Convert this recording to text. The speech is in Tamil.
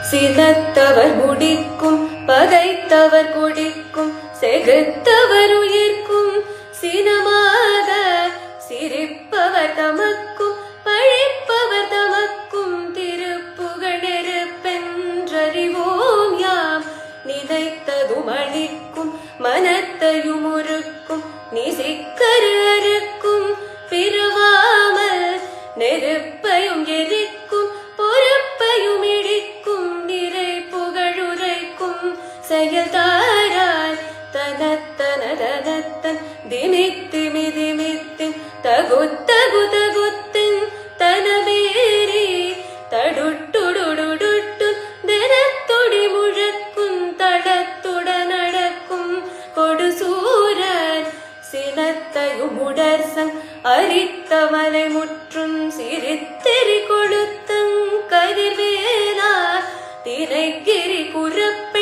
சினத்தவர் முடிக்கும் பகைத்தவர் கொடிக்கும் செகுத்தவர் உயிர்க்கும் சினமாக சிரிப்பவர் தமக்கும் பழிப்பவர் தமக்கும் திருப்புகழ் நெருப்பென்றறிவோம் யாம் நினைத்ததும் அழிக்கும் மனத்தையும் உருக்கும் நிசிக்கரு அறுக்கும் பிறவாமல் நெருப்பையும் எரிக்கும் பொறுப்பையும் இடிக்கும் நிறை புகழுரைக்கும் செயல்தாராய் தனத்தனதனத்தன் திமித்திமிதிமித்தின் தகுத்தகுதகுத்தின் தனவேரி தடுட்டுடுடுடுட்டு தினத்துடி முழக்கும் தளத்துடன் நடக்கும் கொடுசூரன் சினத்தையும் உடற்சங் அரித்த மலை முற்றும் சிரித்தெறி கொளுத்தங் கதிர்வேலா திரைகிரி குறப்ப